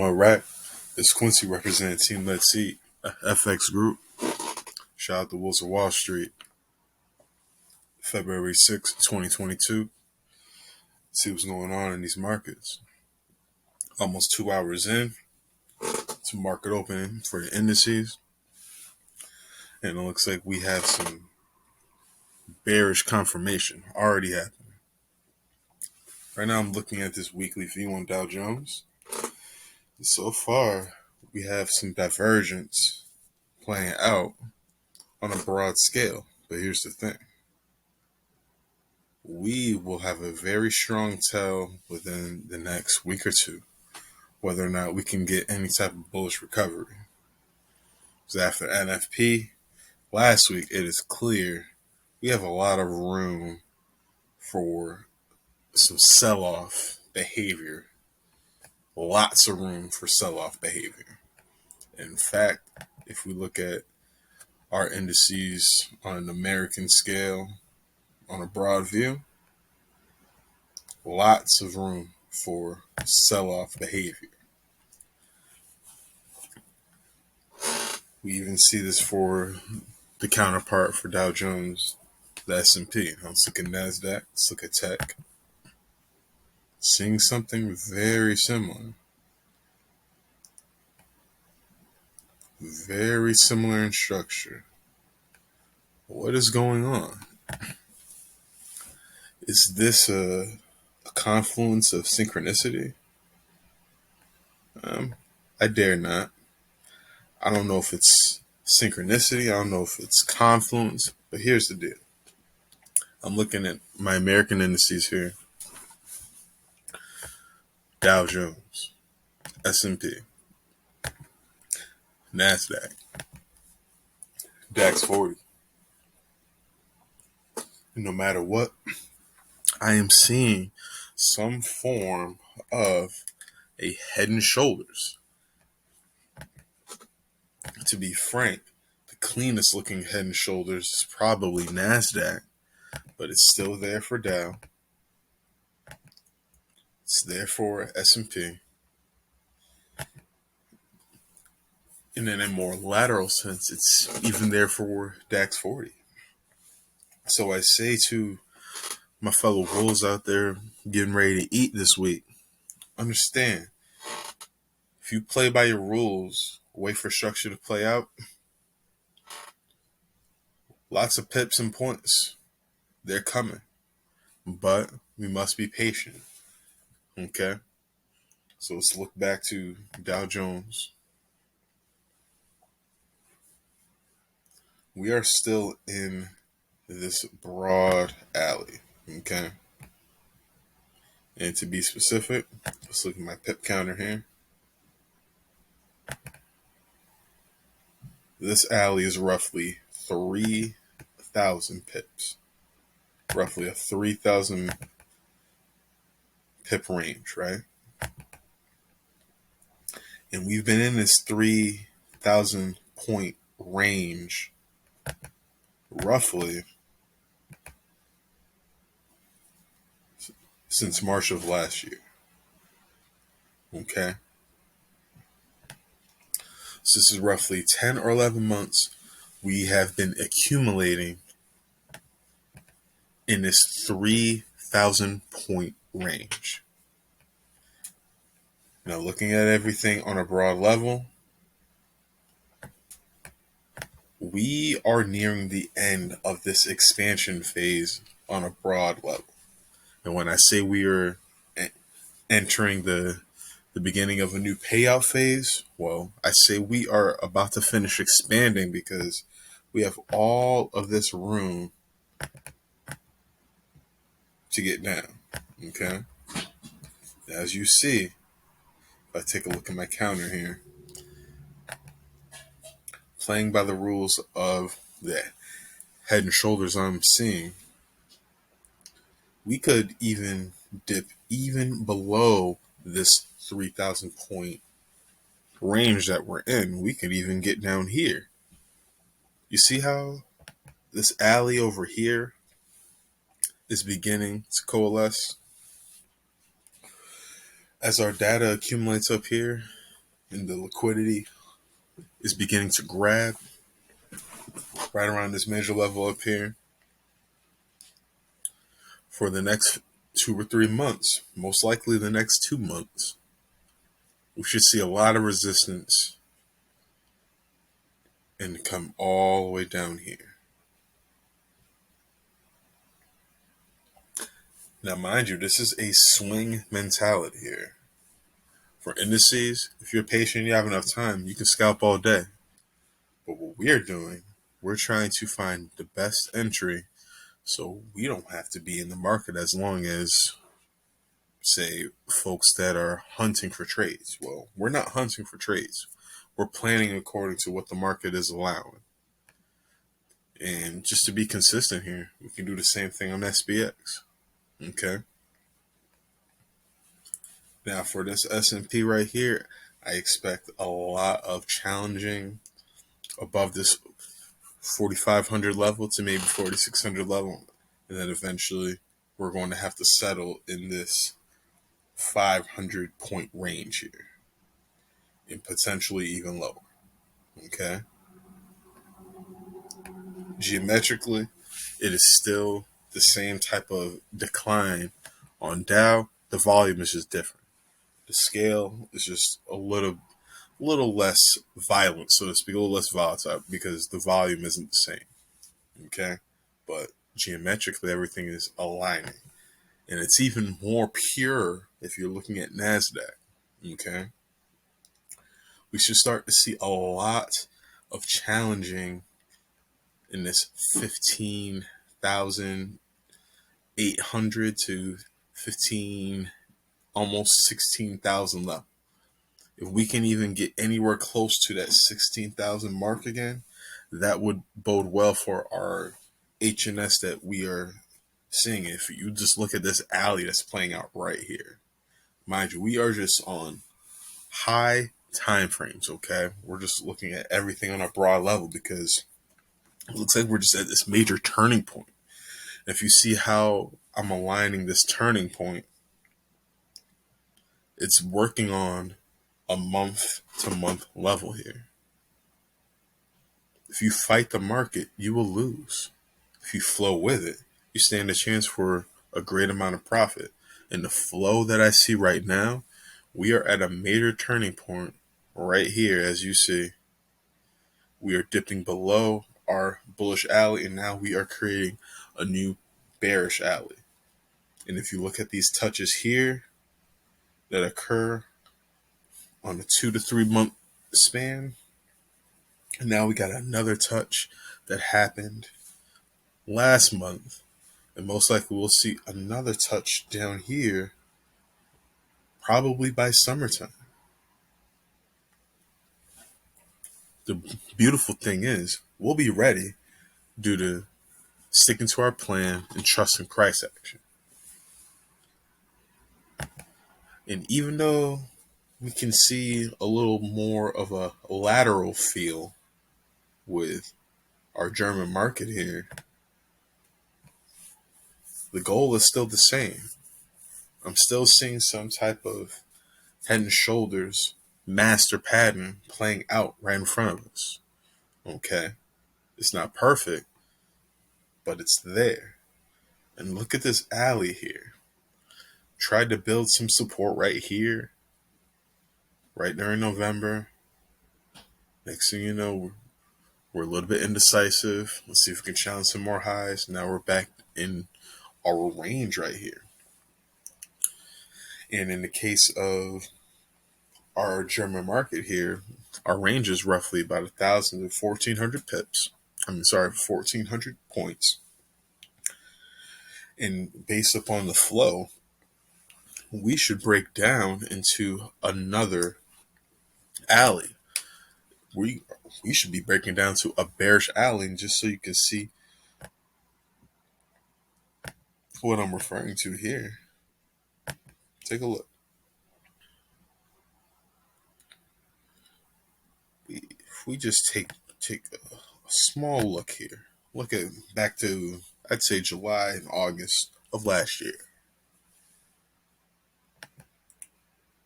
Well, right. It's Quincy representing Team Let's See, FX Group. Shout out to Wolves of Wall Street. February 6th, 2022. See what's going on in these markets. Almost 2 hours in to market opening for the indices. And it looks like we have some bearish confirmation already happening. Right now I'm looking at this weekly view on Dow Jones. And so far, we have some divergence playing out on a broad scale. But here's the thing. We will have a very strong tell within the next week or two whether or not we can get any type of bullish recovery. Because after NFP last week, it is clear we have a lot of room for some sell-off behavior. Lots of room for sell-off behavior. In fact, if we look at our indices on an American scale, on a broad view, lots of room for sell-off behavior. We even see this for the counterpart for Dow Jones, the S&P. Let's look at NASDAQ. Let's look at tech. Seeing something very similar. Very similar in structure. What is going on? Is this a confluence of synchronicity? I dare not. I don't know if it's synchronicity. I don't know if it's confluence. But here's the deal. I'm looking at my American indices here. Dow Jones, S&P, NASDAQ, DAX 40. No matter what, I am seeing some form of a head and shoulders. To be frank, the cleanest looking head and shoulders is probably NASDAQ, but it's still there for Dow. It's there for S&P. And in a more lateral sense, it's even there for DAX 40. So I say to my fellow wolves out there getting ready to eat this week, understand, if you play by your rules, wait for structure to play out, lots of pips and points, they're coming. But we must be patient. Okay? So let's look back to Dow Jones. We are still in this broad alley. Okay? And to be specific, let's look at my pip counter here. This alley is roughly 3,000 pips. Roughly a 3,000 pip range, right? And we've been in this 3,000 point range roughly since March of last year. Okay? So this is roughly 10 or 11 months we have been accumulating in this 3,000 point range. Now, looking at everything on a broad level, we are nearing the end of this expansion phase on a broad level. And when I say we are entering the beginning of a new payout phase, well, I say we are about to finish expanding because we have all of this room to get down. Okay? As you see, if I take a look at my counter here, playing by the rules of the head and shoulders I'm seeing, we could even dip even below this 3,000 point range that we're in. We could even get down here. You see how this alley over here is beginning to coalesce? As our data accumulates up here, and the liquidity is beginning to grab right around this major level up here for the next 2 or 3 months, most likely the next 2 months. We should see a lot of resistance and come all the way down here. Now, mind you, this is a swing mentality here. For indices, if you're patient, you have enough time, you can scalp all day. But what we're doing, we're trying to find the best entry so we don't have to be in the market as long as, say, folks that are hunting for trades. Well, we're not hunting for trades. We're planning according to what the market is allowing. And just to be consistent here, we can do the same thing on SPX. Okay. Now for this S&P right here, I expect a lot of challenging above this 4,500 level to maybe 4,600 level. And then eventually we're going to have to settle in this 500 point range here and potentially even lower. Okay. Geometrically, it is still the same type of decline on Dow. The volume is just different. The scale is just a little less violent, so to speak, a little less volatile because the volume isn't the same. Okay. But geometrically, everything is aligning. And it's even more pure if you're looking at NASDAQ. Okay. We should start to see a lot of challenging in this 15,800 to 15, almost 16,000 level. If we can even get anywhere close to that 16,000 mark again, that would bode well for our HNS that we are seeing. If you just look at this alley that's playing out right here, mind you, we are just on high time frames. Okay, we're just looking at everything on a broad level because it looks like we're just at this major turning point. If you see how I'm aligning this turning point, it's working on a month to month level here. If you fight the market, you will lose. If you flow with it, you stand a chance for a great amount of profit. And the flow that I see right now, we are at a major turning point right here. As you see, we are dipping below our bullish alley, and now we are creating a new bearish alley. And if you look at these touches here that occur on a 2 to 3 month span, and now we got another touch that happened last month, and most likely we'll see another touch down here probably by summertime. The beautiful thing is we'll be ready due to sticking to our plan and trusting price action. And even though we can see a little more of a lateral feel with our German market here, the goal is still the same. I'm still seeing some type of head and shoulders master pattern playing out right in front of us. Okay. It's not perfect, but it's there. And look at this alley here. Tried to build some support right here, right during November. Next thing you know, we're a little bit indecisive. Let's see if we can challenge some more highs. Now we're back in our range right here. And in the case of our German market here, our range is roughly about 1,000 to 1,400 pips. 1,400 points. And based upon the flow, we should break down into another alley. We should be breaking down to a bearish alley, and just so you can see what I'm referring to here. Take a look. If we just take a small look here, look at back to, I'd say, July and August of last year.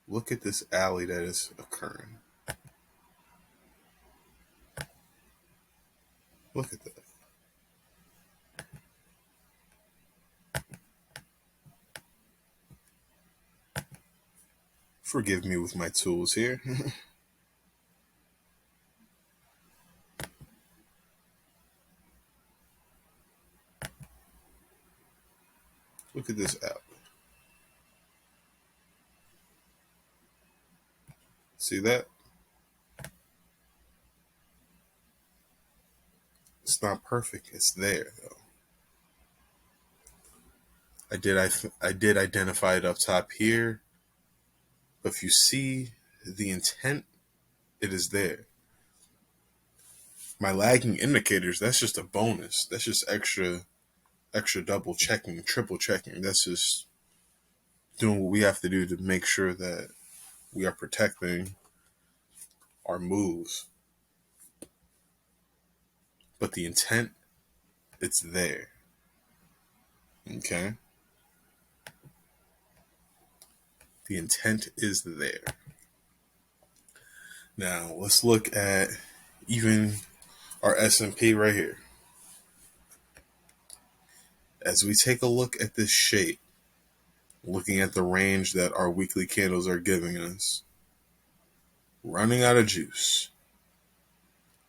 Look at this alley that is occurring. Look at that. Forgive me with my tools here. Look at this app. See that? It's not perfect. It's there though. I did identify it up top here, but if you see the intent, it is there. My lagging indicators, that's just a bonus. That's just extra double checking, triple checking. That's just doing what we have to do to make sure that we are protecting our moves. But the intent, it's there. Okay? The intent is there. Now, let's look at even our S&P right here. As we take a look at this shape, looking at the range that our weekly candles are giving us, running out of juice.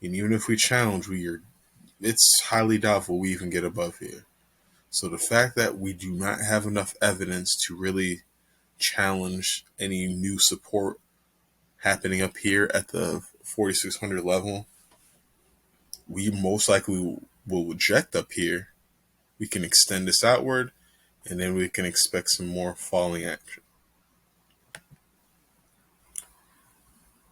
And even if we challenge, it's highly doubtful we even get above here. So the fact that we do not have enough evidence to really challenge any new support happening up here at the 4,600 level, we most likely will reject up here. We can extend this outward, and then we can expect some more falling action.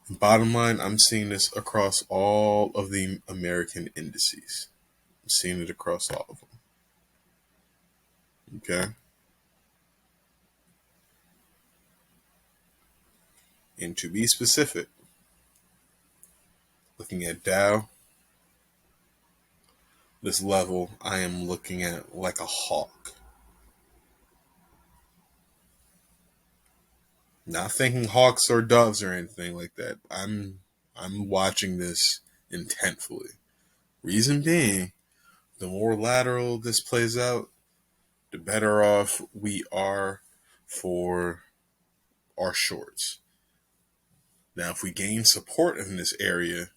Bottom line, I'm seeing this across all of the American indices. I'm seeing it across all of them. Okay? And to be specific, looking at Dow, this level I am looking at like a hawk. Not thinking hawks or doves or anything like that. I'm watching this intentfully. Reason being, the more lateral this plays out, the better off we are for our shorts. Now, if we gain support in this area,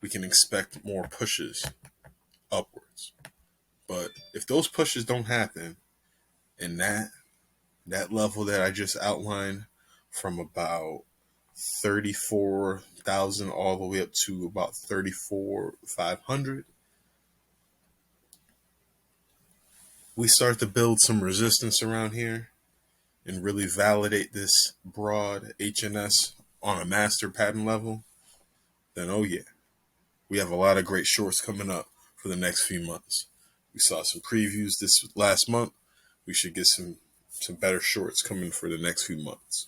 we can expect more pushes upwards. But if those pushes don't happen, and that level that I just outlined from about 34,000 all the way up to about 34,500, we start to build some resistance around here and really validate this broad HNS on a master pattern level, then oh yeah, we have a lot of great shorts coming up for the next few months. We saw some previews this last month. We should get some better shorts coming for the next few months.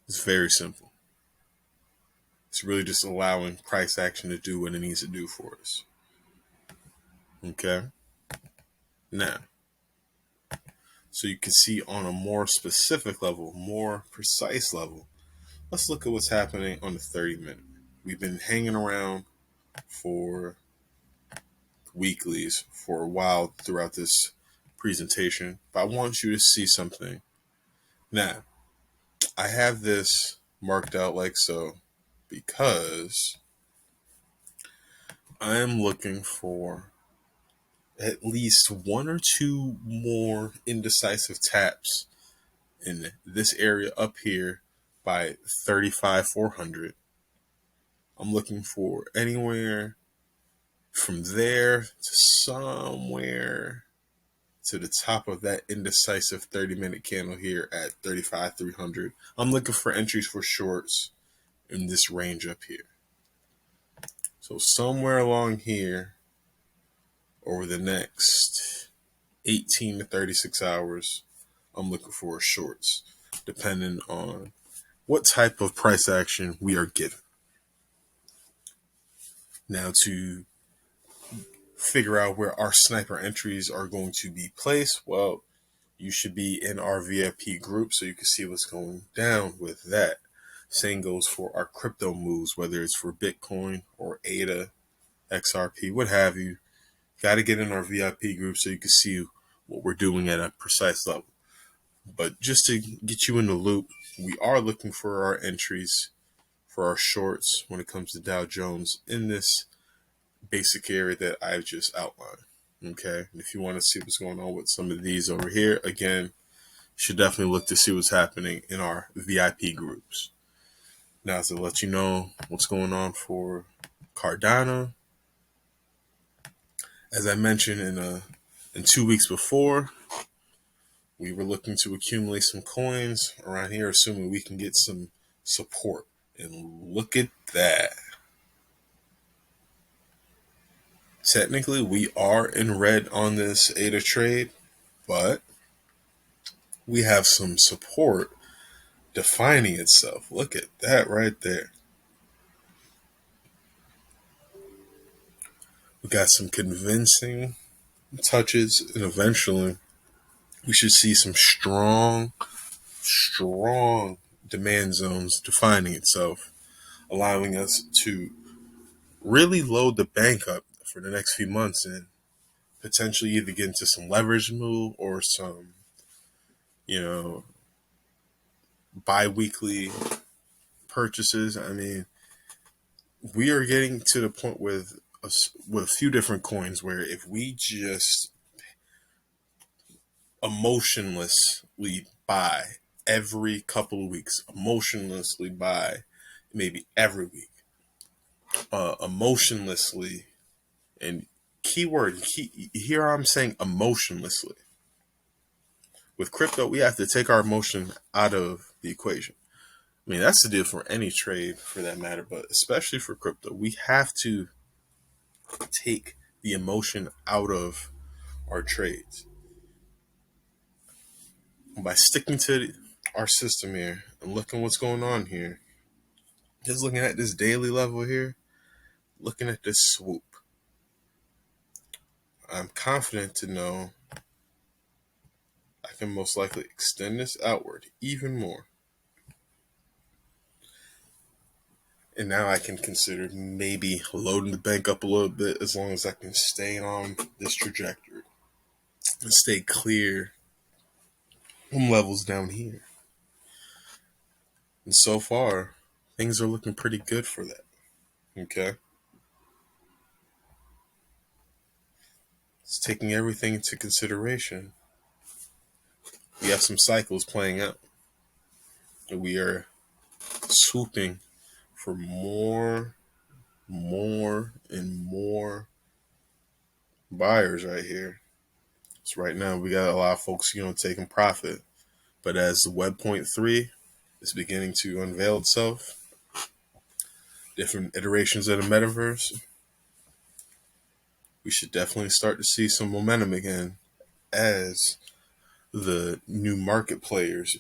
It's very simple. It's really just allowing price action to do what it needs to do for us. Okay? Now, so you can see on a more specific level, more precise level, let's look at what's happening on the 30-minute. We've been hanging around for weeklies for a while throughout this presentation, but I want you to see something. Now, I have this marked out like so because I'm looking for at least one or two more indecisive taps in this area up here by 35,400. I'm looking for anywhere from there to somewhere to the top of that indecisive 30-minute candle here at 35,300. I'm looking for entries for shorts in this range up here. So somewhere along here over the next 18 to 36 hours, I'm looking for shorts, depending on what type of price action we are given. Now, to figure out where our sniper entries are going to be placed, well, you should be in our VIP group so you can see what's going down with that. Same goes for our crypto moves, whether it's for Bitcoin or ADA, XRP, what have you. Got to get in our VIP group so you can see what we're doing at a precise level. But just to get you in the loop, we are looking for our entries for our shorts when it comes to Dow Jones in this basic area that I've just outlined. Okay. And if you want to see what's going on with some of these over here, again, you should definitely look to see what's happening in our VIP groups. Now, to let you know what's going on for Cardano, as I mentioned in 2 weeks before, we were looking to accumulate some coins around here, assuming we can get some support. And look at that. Technically, we are in red on this ADA trade, but we have some support defining itself. Look at that right there. We got some convincing touches, and eventually we should see some strong demand zones defining itself, allowing us to really load the bank up for the next few months and potentially either get into some leverage move or some, bi-weekly purchases. I mean, we are getting to the point with a few different coins where if we just emotionlessly buy every couple of weeks, emotionlessly buy maybe every week, emotionlessly, and here I'm saying emotionlessly. With crypto, we have to take our emotion out of the equation. I mean, that's the deal for any trade for that matter, but especially for crypto, we have to take the emotion out of our trades. By sticking to our system here and looking what's going on here, just looking at this daily level here, looking at this swoop, I'm confident to know I can most likely extend this outward even more. And now I can consider maybe loading the bank up a little bit as long as I can stay on this trajectory and stay clear from levels down here. And so far, things are looking pretty good for that. Okay? It's taking everything into consideration. We have some cycles playing out. And we are swooping for more and more buyers right here. So right now we got a lot of folks, taking profit. But as the Web 3 is beginning to unveil itself, different iterations of the metaverse, we should definitely start to see some momentum again as the new market players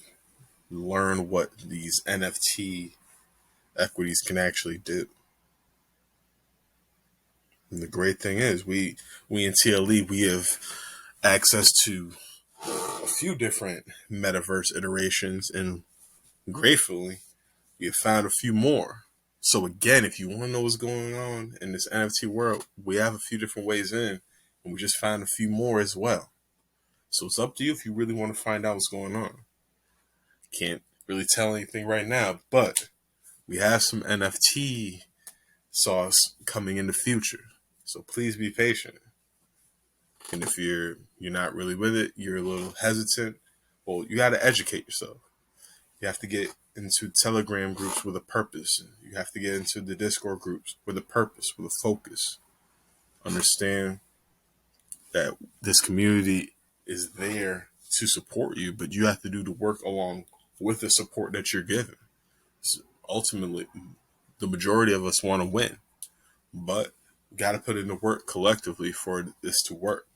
learn what these NFT equities can actually do. And the great thing is we in TLE, we have access to a few different metaverse iterations, and gratefully we have found a few more. So again, if you want to know what's going on in this NFT world, we have a few different ways in, and we just found a few more as well. So it's up to you if you really want to find out what's going on. Can't really tell anything right now, but we have some NFT sauce coming in the future. So please be patient. And if you're not really with it, you're a little hesitant, well, you got to educate yourself. You have to get into Telegram groups with a purpose. You have to get into the Discord groups with a purpose, with a focus. Understand that this community is there to support you, but you have to do the work along with the support that you're given. So ultimately, the majority of us want to win, but we got to put in the work collectively for this to work.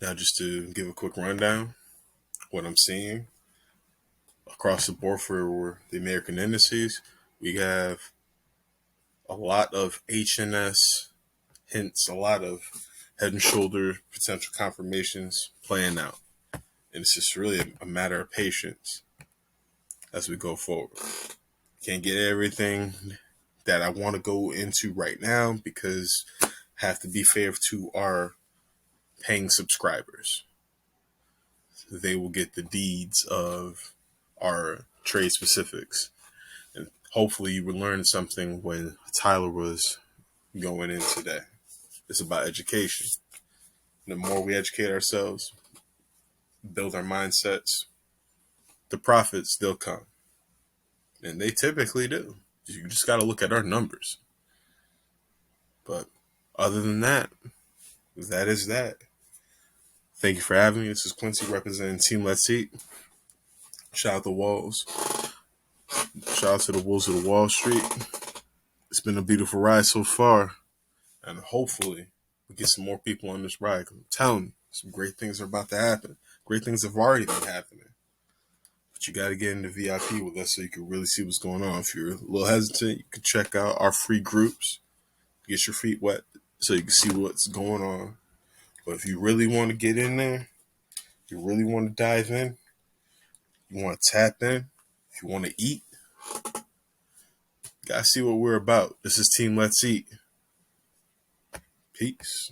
Now, just to give a quick rundown, what I'm seeing across the board for the American indices, we have a lot of HNS hints, a lot of head and shoulder potential confirmations playing out. And it's just really a matter of patience. as we go forward. Can't get everything that I want to go into right now because I have to be fair to our paying subscribers. They will get the deeds of our trade specifics. And hopefully you were learning something when Tyler was going in today. It's about education. The more we educate ourselves, build our mindsets, the profits, they'll come. And they typically do. You just got to look at our numbers. But other than that, that is that. Thank you for having me. This is Quincy representing Team Let's Eat. Shout out the Wolves. Shout out to the Wolves of the Wall Street. It's been a beautiful ride so far. And hopefully we get some more people on this ride. I'm telling you, some great things are about to happen. Great things have already been happening. But you got to get into VIP with us so you can really see what's going on. If you're a little hesitant, you can check out our free groups. Get your feet wet so you can see what's going on. But if you really want to get in there, you really want to dive in, you want to tap in, if you want to eat, you got to see what we're about. This is Team Let's Eat. Peace.